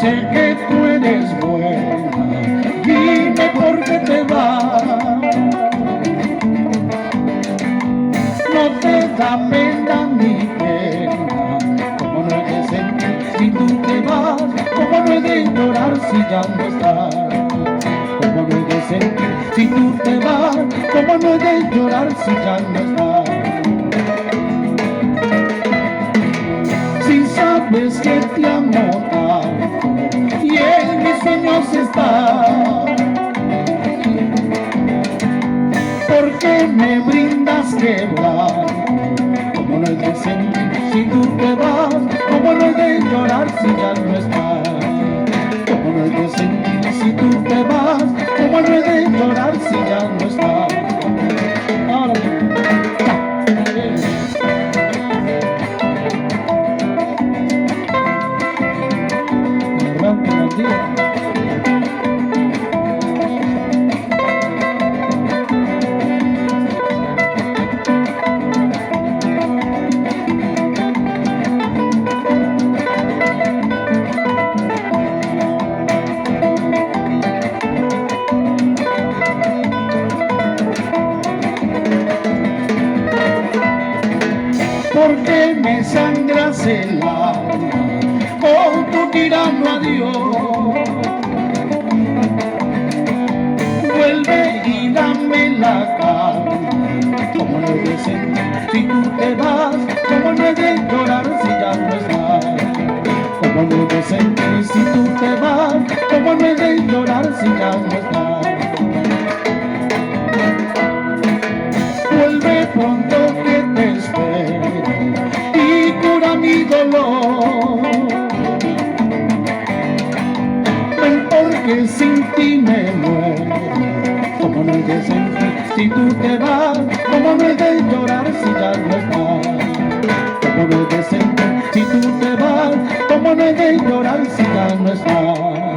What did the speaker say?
Sé que tú eres buena, dime por qué te vas. No te da pena ni pena, como no he de sentir si tú te vas, como no he de llorar si ya no estás, como no he de sentir si tú te vas, como no he de llorar si ya no estás. Si sabes que te amo tanto y en mis sueños está, ¿por qué me brindas quebrar? ¿Cómo no he de sentir si tú te vas? ¿Cómo no he de llorar si ya no estás? ¿Cómo no he de sentir si tú te vas? ¿Cómo no he de llorar si ya no estás? Ahora, ¿por qué me sangras el alma con tu tirano adiós? Vuelve y dame la calma. ¿Cómo no he de sentir si tú te vas? ¿Cómo no he de llorar si ya no estás? ¿Cómo no he de sentir si tú te vas? ¿Cómo no he de llorar si ya no estás? Vuelve pronto que te espero y cura mi dolor. Ven porque sin ti me muero. ¿Cómo no he de sentir si tú te vas? ¿Cómo no he de llorar si ya no estás? ¿Cómo no he de sentir si tú te vas? ¿Cómo no he de llorar si ya no estás?